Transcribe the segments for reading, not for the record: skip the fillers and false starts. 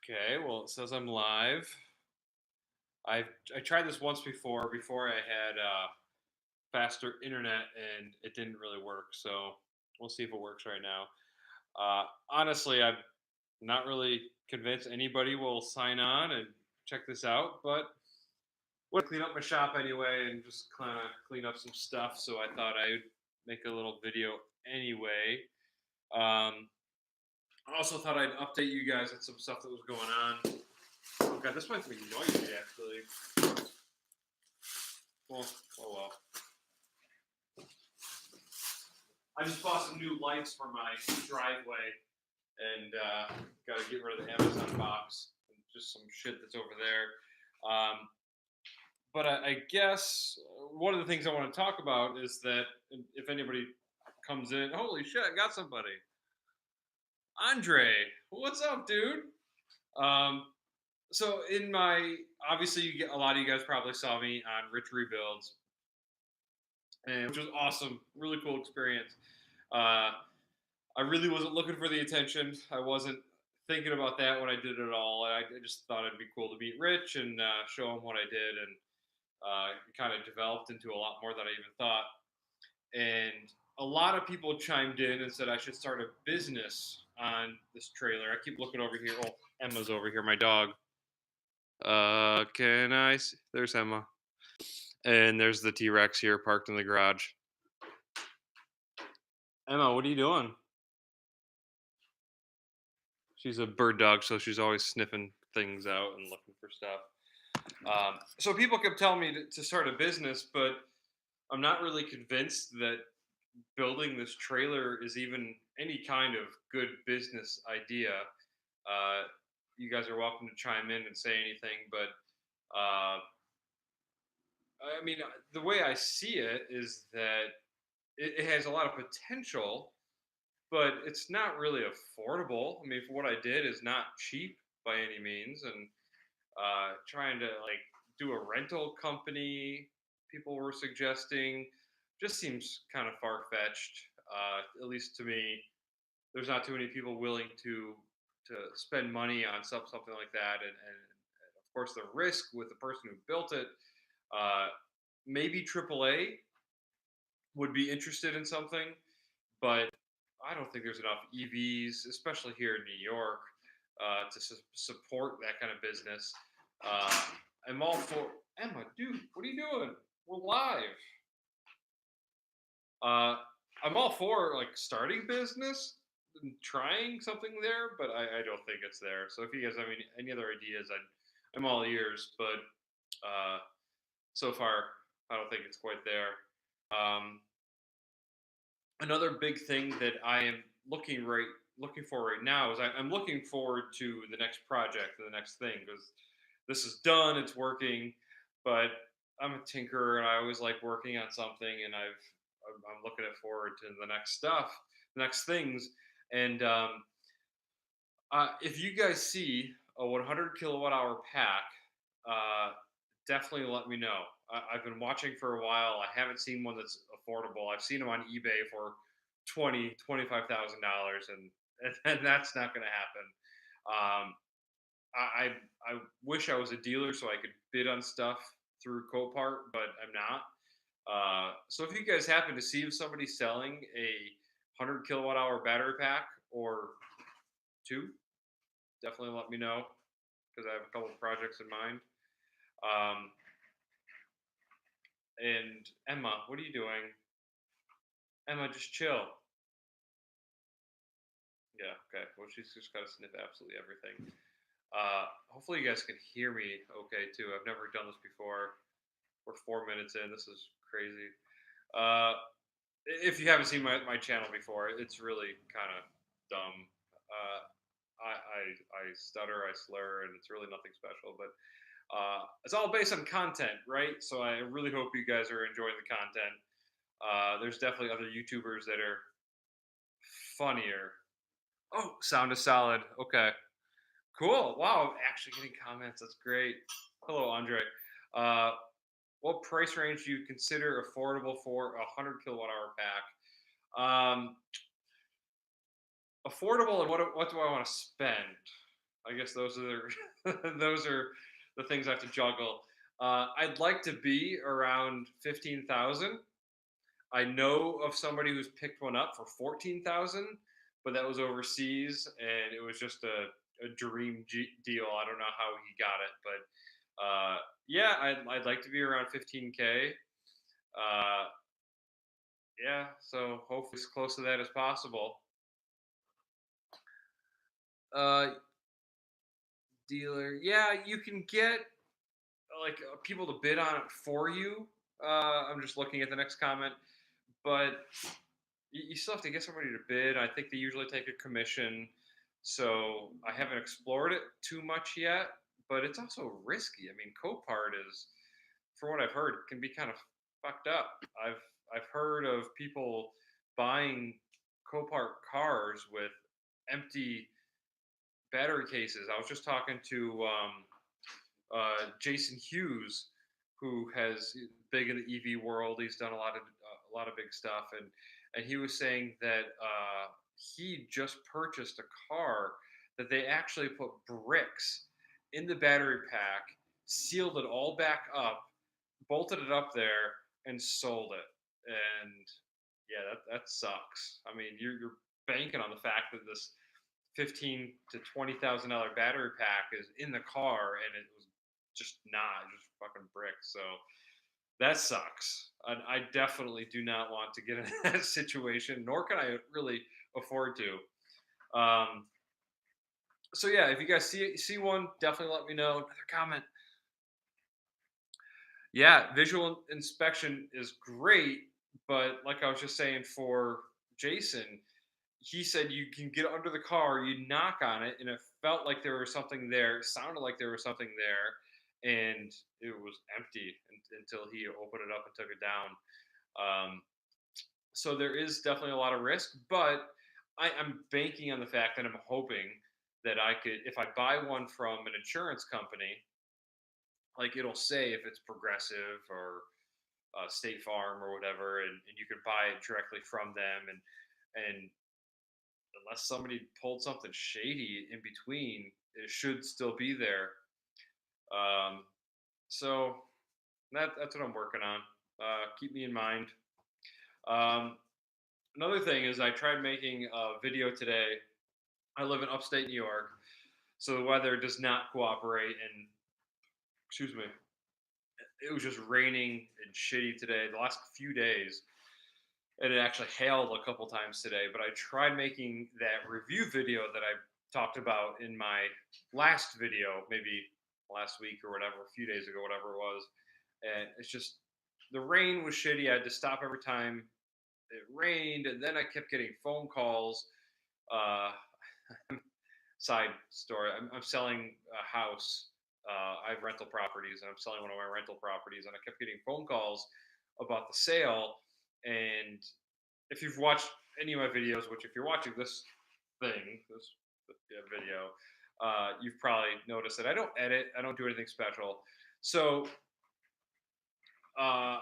Okay, well, it says I'm live. I tried this once before I had faster internet, and it didn't really work. So we'll see if it works right now. Honestly, I'm not really convinced anybody will sign on and check this out, but want to clean up my shop anyway and just kind of clean up some stuff. So I thought I'd make a little video anyway. Um, I also thought I'd update you guys on some stuff that was going on. Oh god, this might be noisy actually. Well, oh well. I just bought some new lights for my driveway, and got to get rid of the Amazon box and just some shit that's over there. But I guess one of the things I want to talk about is that if anybody comes in, holy shit, I got somebody. Andre, what's up, dude? Um, so in my obviously you get a lot of you guys probably saw me on Rich Rebuilds, and which was awesome, really cool experience. Uh, I really wasn't looking for the attention. I wasn't thinking about that when I did it all. I just thought it'd be cool to meet Rich and show him what I did, and it kind of developed into a lot more than I even thought. And a lot of people chimed in and said I should start a business on this trailer. I keep looking over here. Oh, Emma's over here, my dog. Can I see? There's Emma. And there's the T Rex here parked in the garage. Emma, what are you doing? She's a bird dog, so she's always sniffing things out and looking for stuff. So people kept telling me to start a business, but I'm not really convinced that building this trailer is even any kind of good business idea. Uh, you guys are welcome to chime in and say anything, but I mean, the way I see it is that it has a lot of potential, but it's not really affordable. I mean, for what I did is not cheap by any means, and trying to like do a rental company, people were suggesting, just seems kind of far fetched. At least to me, there's not too many people willing to spend money on something like that, and of course the risk with the person who built it. Uh, Maybe AAA would be interested in something, but I don't think there's enough EVs, especially here in New York, to support that kind of business. Uh, I'm all for Emma, dude. What are you doing? We're live. Uh, I'm all for like starting business and trying something there, but I don't think it's there. So if you guys have any other ideas, I'm all ears. But uh, so far, I don't think it's quite there. Um, Another big thing that I am looking for right now is I'm looking forward to the next project, the next thing, because this is done, it's working, but I'm a tinkerer and I always like working on something, and I'm looking forward to the next stuff, the next things, and if you guys see a 100 kilowatt hour pack, uh, definitely let me know. I've been watching for a while. I haven't seen one that's affordable. I've seen them on eBay for $25,000, and that's not going to happen. Um, I wish I was a dealer so I could bid on stuff through Copart, but I'm not. So if you guys happen to see somebody selling a 100 kilowatt hour battery pack or two, definitely let me know because I have a couple of projects in mind. Um, and Emma, what are you doing? Emma, just chill. Yeah, okay. Well, she's just got to sniff absolutely everything. Hopefully, you guys can hear me okay too. I've never done this before. We're 4 minutes in. This is crazy. Uh, if you haven't seen my channel before, it's really kind of dumb. Uh, I stutter, I slur, and it's really nothing special. But it's all based on content, right? So I really hope you guys are enjoying the content. There's definitely other YouTubers that are funnier. Oh, sound is solid. Okay, cool. Wow, I'm actually getting comments. That's great. Hello, Andre. Uh, what price range do you consider affordable for a 100 kilowatt hour pack? Affordable, and what do I want to spend? I guess those are those are the things I have to juggle. I'd like to be around 15,000. I know of somebody who's picked one up for 14,000, but that was overseas and it was just a dream deal. I don't know how he got it, but yeah, I'd like to be around 15K. Uh, yeah, so hopefully as close to that as possible. Uh, Dealer, yeah, you can get like people to bid on it for you. I'm just looking at the next comment, but you still have to get somebody to bid. I think they usually take a commission, so I haven't explored it too much yet. But it's also risky. I mean, Copart is, from what I've heard, can be kind of fucked up. I've heard of people buying Copart cars with empty battery cases. I was just talking to Jason Hughes, who has big in the EV world. He's done a lot of big stuff, and he was saying that he just purchased a car that they actually put bricks in the battery pack, sealed it all back up, bolted it up there, and sold it. And yeah, that sucks. I mean, you're banking on the fact that this 15 to 20,000 dollar battery pack is in the car, and it was just not just fucking bricks. So that sucks. I definitely do not want to get in that situation, nor can I really afford to. So yeah, if you guys see one, definitely let me know. Another comment. Yeah, visual inspection is great, but like I was just saying for Jason, he said you can get under the car, you knock on it, and it felt like there was something there, it sounded like there was something there, and it was empty until he opened it up and took it down. Um, so there is definitely a lot of risk, but I'm banking on the fact that I'm hoping that I could, if I buy one from an insurance company, like it'll say if it's Progressive or State Farm or whatever, and you can buy it directly from them, and unless somebody pulled something shady in between, it should still be there. Um, so that's what I'm working on. Keep me in mind. Um, Another thing is I tried making a video today. I live in upstate New York, so the weather does not cooperate. And excuse me, it was just raining and shitty today. The last few days, and it actually hailed a couple times today. But I tried making that review video that I talked about in my last video, maybe last week or whatever, a few days ago, whatever it was. And it's just the rain was shitty. I had to stop every time it rained, and then I kept getting phone calls. Uh, Side story: I'm selling a house. I have rental properties, and I'm selling one of my rental properties, and I kept getting phone calls about the sale. And if you've watched any of my videos, which if you're watching this yeah, video, you've probably noticed that I don't edit, I don't do anything special. So uh,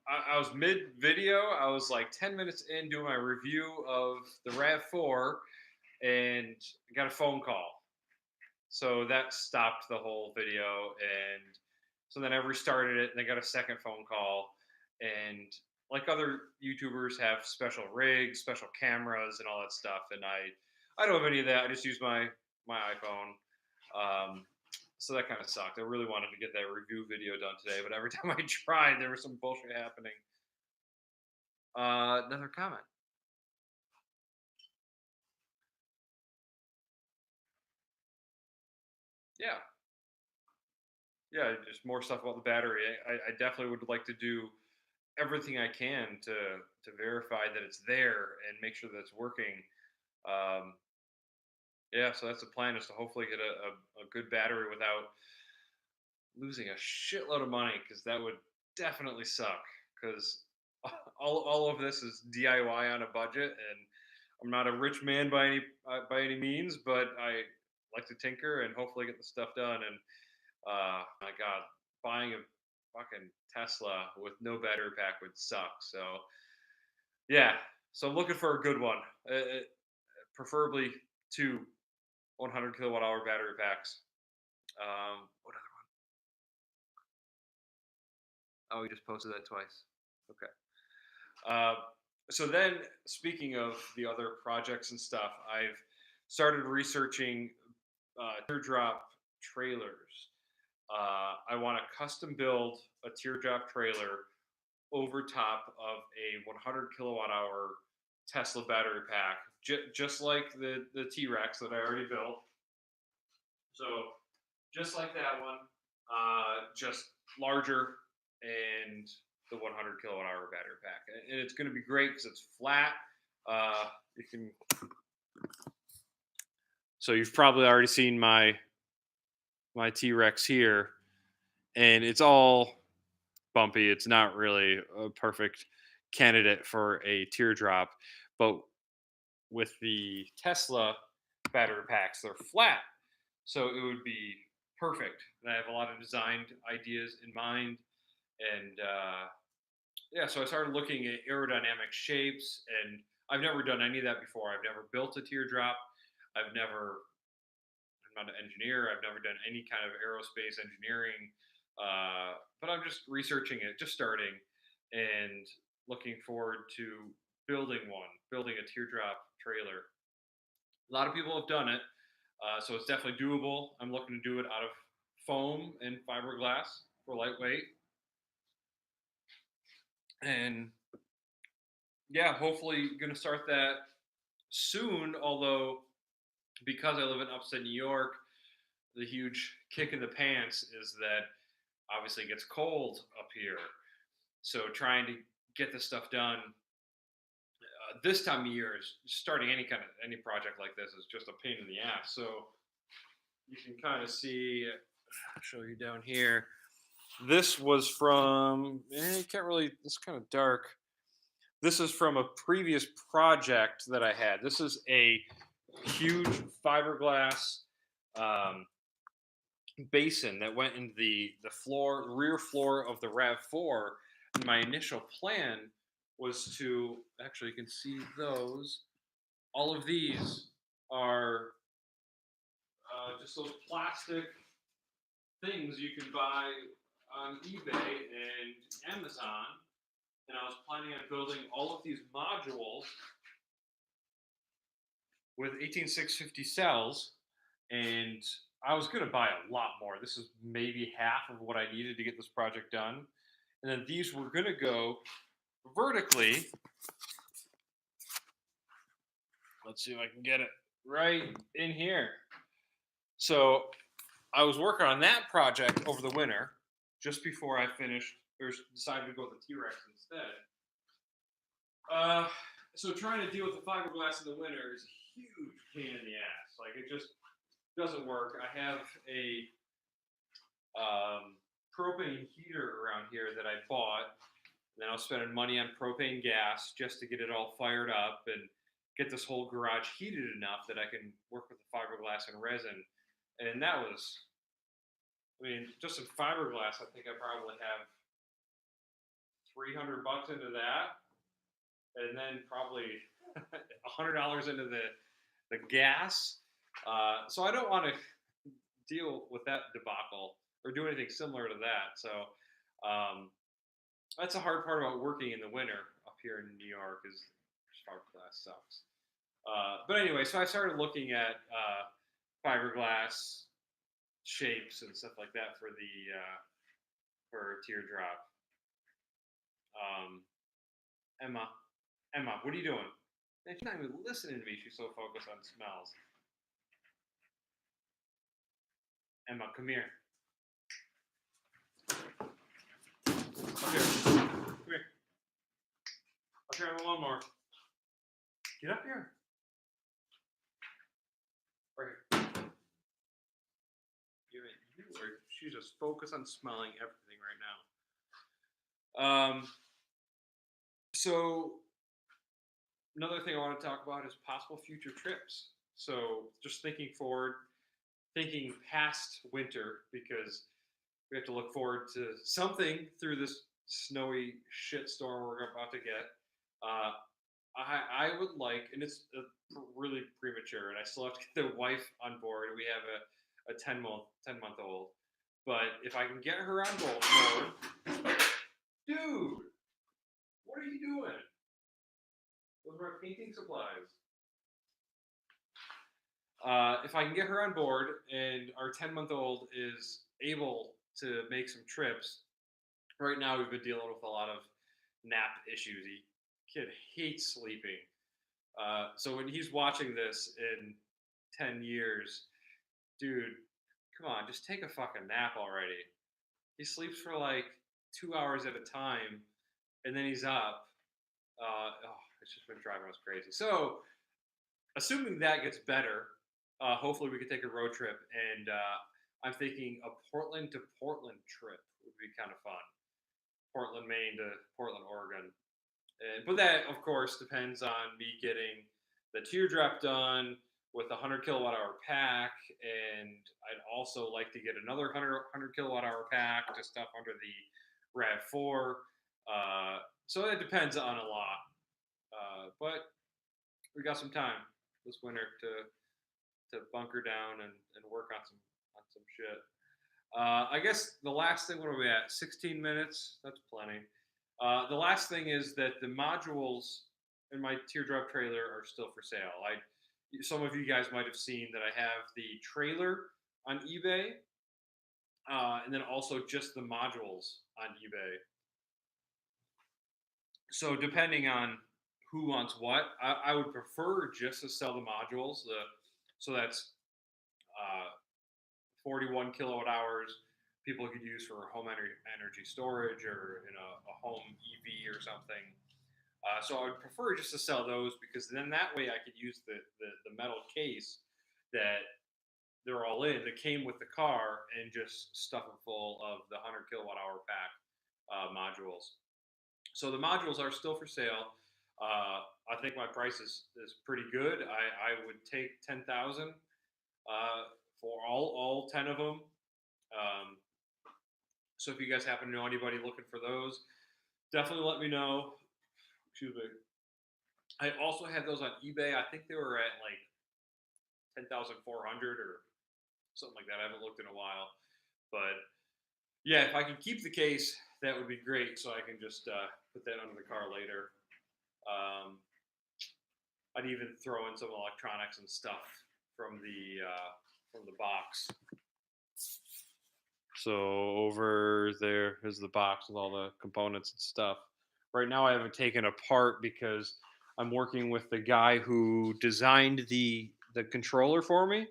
I was mid video, I was like 10 minutes in doing my review of the RAV4, and I got a phone call. So that stopped the whole video, and so then I restarted it, and I got a second phone call, and like other YouTubers have special rigs, special cameras, and all that stuff, and I don't have any of that. I just use my iPhone. Um, so that kind of sucked. I really wanted to get that review video done today, but every time I tried, there was some bullshit happening. Another comment. Yeah, yeah, just more stuff about the battery. I definitely would like to do everything I can to verify that it's there and make sure that it's working. Um, yeah, so that's the plan, is to hopefully get a good battery without losing a shitload of money, because that would definitely suck. Because all of this is DIY on a budget, and I'm not a rich man by any means, but I like to tinker and hopefully get the stuff done. And my God, buying a fucking Tesla with no battery pack would suck. So yeah, so I'm looking for a good one, preferably two. 100 kilowatt hour battery packs. What other one? Oh, we just posted that twice. Okay. Uh, so then, speaking of the other projects and stuff, I've started researching teardrop trailers. I want to custom build a teardrop trailer over top of a 100 kilowatt hour Tesla battery pack, just like the T Rex that I already built. So, just like that one, just larger and the 100 kilowatt hour battery pack. And it's going to be great because it's flat. You can. So you've probably already seen my T Rex here, and it's all bumpy. It's not really a perfect candidate for a teardrop, but with the Tesla battery packs, they're flat, so it would be perfect. And I have a lot of designed ideas in mind, and yeah, so I started looking at aerodynamic shapes, and I've never done any of that before. I've never built a teardrop. I've never. I'm not an engineer. I've never done any kind of aerospace engineering, but I'm just researching it, just starting, and looking forward to building a teardrop trailer. A lot of people have done it, so it's definitely doable. I'm looking to do it out of foam and fiberglass for lightweight, and yeah, hopefully going to start that soon. Although because I live in upstate New York, the huge kick in the pants is that obviously it gets cold up here. So trying to get this stuff done this time of year is starting any project like this is just a pain in the ass. So you can kind of see. I'll show you down here. This was from. You can't really. It's kind of dark. This is from a previous project that I had. This is a huge fiberglass um, basin that went into the rear floor of the Rav4. And my initial plan was to actually, you can see those. All of these are just those plastic things you can buy on eBay and Amazon. And I was planning on building all of these modules with 18650 cells, and I was going to buy a lot more. This is maybe half of what I needed to get this project done. And then these were going to go vertically. Let's see if I can get it right in here. So I was working on that project over the winter, just before I finished or decided to go with the T-Rex instead. So trying to deal with the fiberglass in the winter is a huge pain in the ass. Like it just doesn't work. I have a propane heater around here that I bought. And then I was spending money on propane gas just to get it all fired up and get this whole garage heated enough that I can work with the fiberglass and resin. And that was, I mean, just in fiberglass, I think I probably have $300 into that, and then probably $100 into the gas. So I don't want to deal with that debacle or do anything similar to that. So that's a hard part about working in the winter up here in New York is fiberglass sucks. But anyway, so I started looking at fiberglass shapes and stuff like that for the for teardrop. Emma, what are you doing? Man, she's not even listening to me. She's so focused on smells. Emma, come here. Up here. Come here. Up here on the lawnmower. Get up here. Right here. She's just focused on smelling everything right now. So another thing I want to talk about is possible future trips. So just thinking forward, thinking past winter, because we have to look forward to something through this snowy shitstorm we're about to get. I would like, and it's really premature, and I still have to get the wife on board. We have a 10-month old, but if I can get her on board, dude, what are you doing? Those are my painting supplies. If I can get her on board and our 10-month-old is able to make some trips, right now we've been dealing with a lot of nap issues. Kid hates sleeping. So when he's watching this in 10 years, dude, come on, just take a fucking nap already. He sleeps for like 2 hours at a time and then he's up. It's just been driving us crazy. So, assuming that gets better, hopefully we can take a road trip. And I'm thinking a Portland to Portland trip would be kind of fun. Portland, Maine to Portland, Oregon. But that, of course, depends on me getting the teardrop done with a 100 kilowatt hour pack. And I'd also like to get another 100 kilowatt hour pack to stuff under the RAV4. So it depends on a lot. But we got some time this winter to bunker down and work on some shit. I guess the last thing, what are we at? 16 minutes? That's plenty. The last thing is that the modules in my teardrop trailer are still for sale. Some of you guys might have seen that I have the trailer on eBay, and then also just the modules on eBay. So depending on who wants what, I would prefer just to sell the modules. So that's 41 kilowatt hours people could use for home energy storage or in a home EV or something. So I would prefer just to sell those because then that way I could use the metal case that they're all in that came with the car and just stuff it full of the 100 kilowatt hour pack modules. So the modules are still for sale. I think my price is pretty good. I would take 10,000 for all 10 of them. Um, so if you guys happen to know anybody looking for those, definitely let me know. Excuse me. I also had those on eBay. I think they were at like 10,400 or something like that. I haven't looked in a while, but yeah, if I can keep the case, that would be great. So I can just put that under the car later. I'd even throw in some electronics and stuff from the box. So over there is the box with all the components and stuff. Right now I haven't taken apart because I'm working with the guy who designed the controller for me,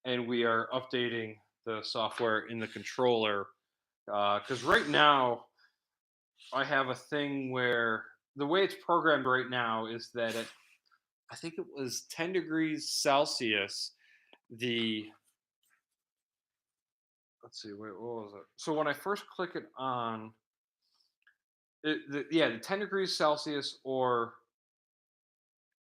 and we are updating the software in the controller. Because right now I have a thing where the way it's programmed right now is that I think it was 10 degrees Celsius, the let's see, wait, what was it? So when I first click it on, the 10 degrees Celsius or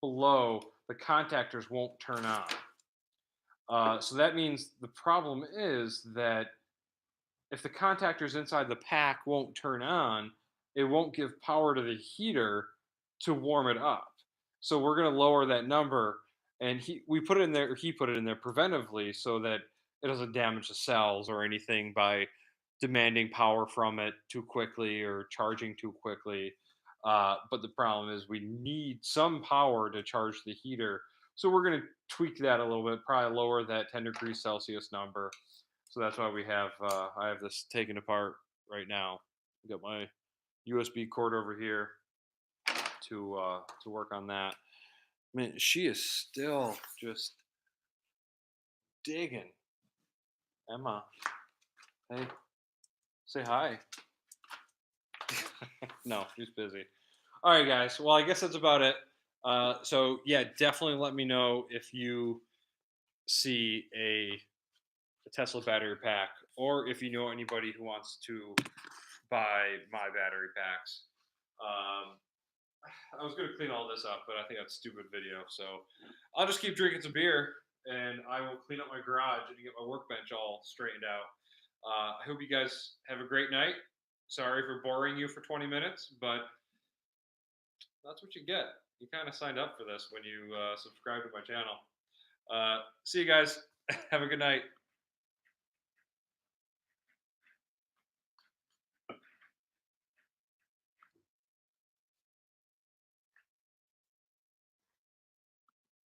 below, the contactors won't turn on. So that means the problem is that if the contactors inside the pack won't turn on, it won't give power to the heater to warm it up. So we're going to lower that number, and we put it in there. He put it in there preventively so that it doesn't damage the cells or anything by demanding power from it too quickly or charging too quickly. But the problem is we need some power to charge the heater. So we're going to tweak that a little bit, probably lower that 10 degrees Celsius number. So that's why I have this taken apart right now. Got my USB cord over here to work on that. Man, she is still just digging. Emma, hey, say hi. No, she's busy. All right, guys. Well, I guess that's about it. So yeah, definitely let me know if you see a Tesla battery pack, or if you know anybody who wants to buy my battery packs. I was gonna clean all this up, but I think that's a stupid video. So I'll just keep drinking some beer, and I will clean up my garage and get my workbench all straightened out. I hope you guys have a great night. Sorry for boring you for 20 minutes, but that's what you get. you kind of signed up for this when you subscribe to my channel. See you guys. Have a good night.